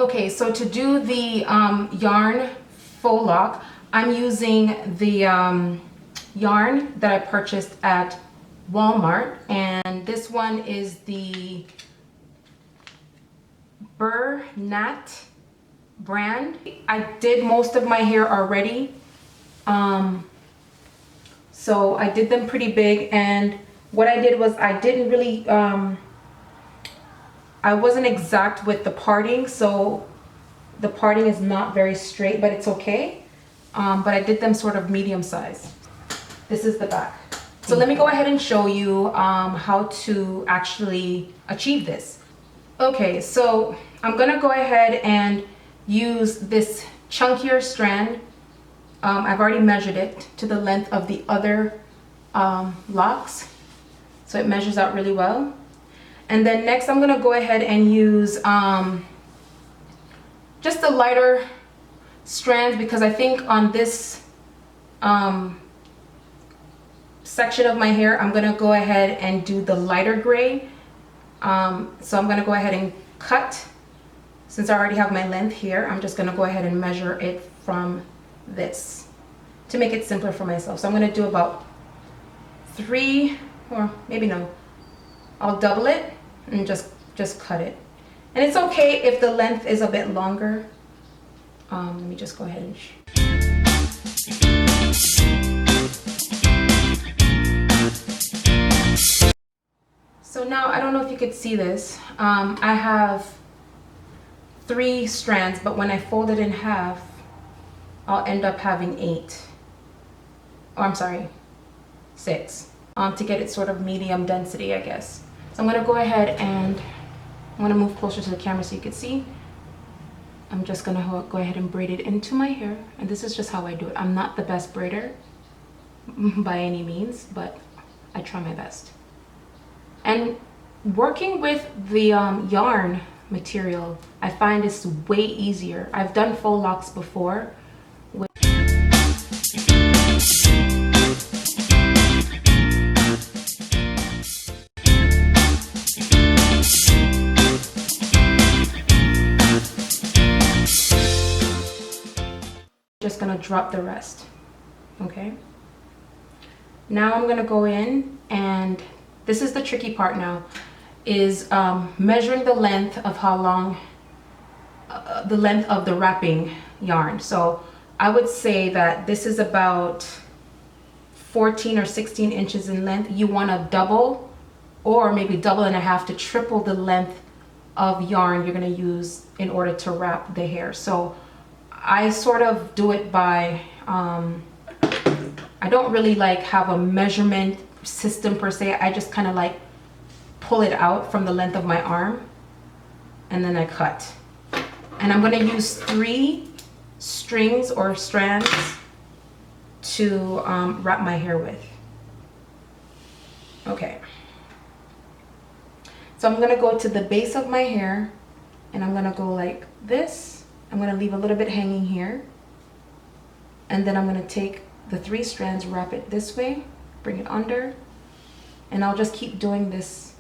Okay, so to do the yarn faux lock, I'm using the yarn that I purchased at Walmart, and this one is the Bernat brand. I did most of my hair already, so I did them pretty big, and what I did was I didn't really I wasn't exact with the parting, so the parting is not very straight, but it's okay. But I did them sort of medium size. This is the back. So let me go ahead and show you how to actually achieve this. Okay, so I'm gonna go ahead and use this chunkier strand. I've already measured it to the length of the other locks, so it measures out really well. And then next I'm gonna go ahead and use just the lighter strands, because I think on this section of my hair I'm gonna go ahead and do the lighter gray. So I'm gonna go ahead and cut. Since I already have my length here, I'm just gonna go ahead and measure it from this to make it simpler for myself. So I'm gonna do about 3, or maybe no, I'll double it and just cut it. And it's okay if the length is a bit longer. Let me just go ahead and so now, I don't know if you could see this. I have 3 strands, but when I fold it in half, I'll end up having 8. Oh, I'm sorry, 6. To get it sort of medium density, I guess. So I'm gonna go ahead and I'm gonna move closer to the camera so you can see. I'm just gonna go ahead and braid it into my hair, and this is just how I do it. I'm not the best braider by any means, but I try my best. And working with the yarn material, I find it's way easier. I've done faux locks before. Just gonna drop the rest. Okay, now I'm gonna go in, and this is the tricky part now, is measuring the length of how long the length of the wrapping yarn. So I would say that this is about 14 or 16 inches in length. You want to double, or maybe double and a half to triple the length of yarn you're going to use in order to wrap the hair. So I sort of do it by I don't really like have a measurement system per se. I just kind of like pull it out from the length of my arm, and then I cut. And I'm going to use 3 strings or strands to wrap my hair with. Okay, so I'm going to go to the base of my hair, and I'm going to go like this. I'm going to leave a little bit hanging here, and then I'm going to take the 3 strands, wrap it this way, bring it under, and I'll just keep doing this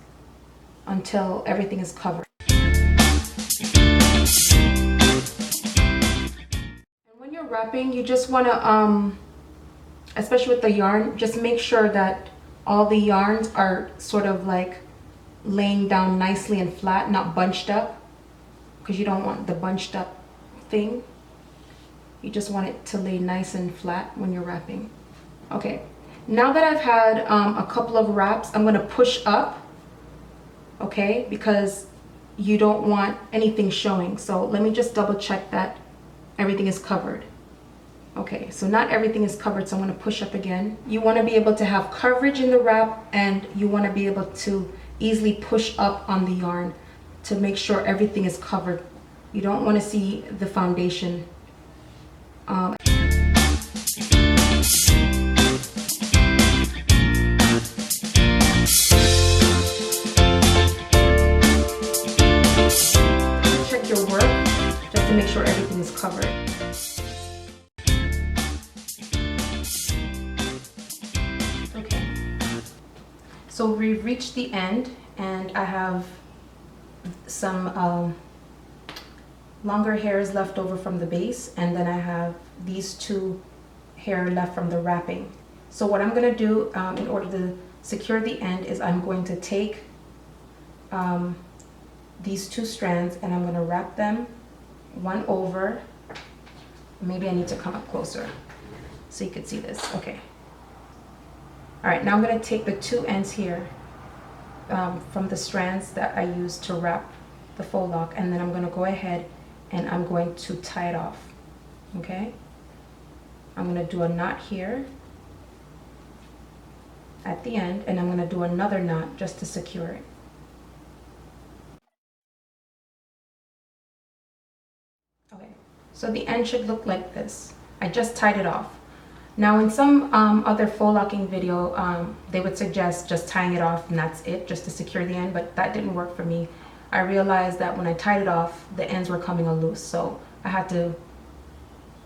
until everything is covered. And when you're wrapping, you just want to, especially with the yarn, just make sure that all the yarns are sort of like laying down nicely and flat, not bunched up, because you don't want the bunched up thing. You just want it to lay nice and flat when you're wrapping. Okay, now that I've had a couple of wraps, I'm going to push up, okay, because you don't want anything showing. So let me just double check that everything is covered. Okay, so not everything is covered, so I'm going to push up again. You want to be able to have coverage in the wrap, and you want to be able to easily push up on the yarn to make sure everything is covered. You don't want to see the foundation. Check your work just to make sure everything is covered. Okay, so we've reached the end, and I have some longer hairs left over from the base, and then I have these 2 hair left from the wrapping. So what I'm going to do in order to secure the end is I'm going to take these 2 strands and I'm going to wrap them one over. Maybe I need to come up closer so you could see this. Okay. All right, now I'm going to take the 2 ends here from the strands that I used to wrap the faux lock, and then I'm going to go ahead and I'm going to tie it off. Okay, I'm going to do a knot here at the end, and I'm going to do another knot just to secure it. Okay, so the end should look like this. I just tied it off. Now in some other faux locking video, they would suggest just tying it off and that's it, just to secure the end, but that didn't work for me. I realized that when I tied it off, the ends were coming loose, so I had to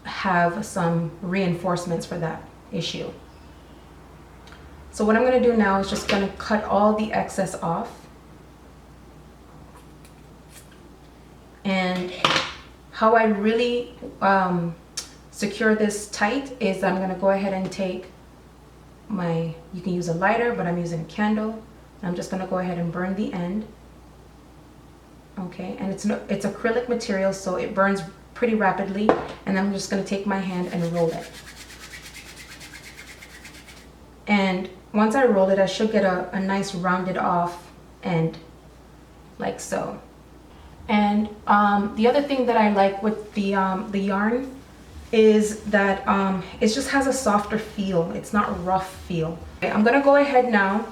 have some reinforcements for that issue. So what I'm going to do now is just going to cut all the excess off. And how I really secure this tight is I'm going to go ahead and take my, you can use a lighter, but I'm using a candle. I'm just going to go ahead and burn the end. Okay, and it's acrylic material, so it burns pretty rapidly, and then I'm just going to take my hand and roll it. And once I roll it, I should get a nice rounded off end like so. And the other thing that I like with the yarn is that it just has a softer feel. It's not a rough feel. Okay, I'm gonna go ahead now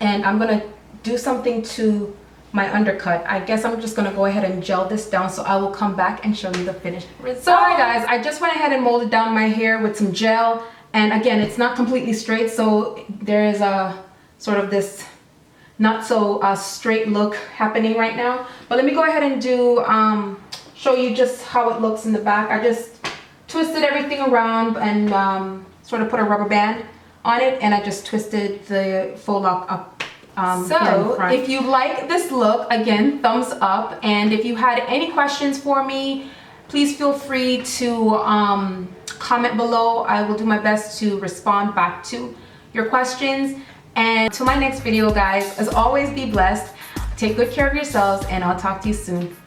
and I'm gonna do something to my undercut. I guess I'm just gonna go ahead and gel this down, so I will come back and show you the finished result. So hi guys, I just went ahead and molded down my hair with some gel, and again, it's not completely straight, so there is a sort of this not so straight look happening right now. But let me go ahead and do show you just how it looks in the back. I just twisted everything around and sort of put a rubber band on it, and I just twisted the faux lock up. So if you like this look, again, thumbs up. And if you had any questions for me, please feel free to comment below. I will do my best to respond back to your questions. And until my next video, guys, as always, be blessed, take good care of yourselves, and I'll talk to you soon.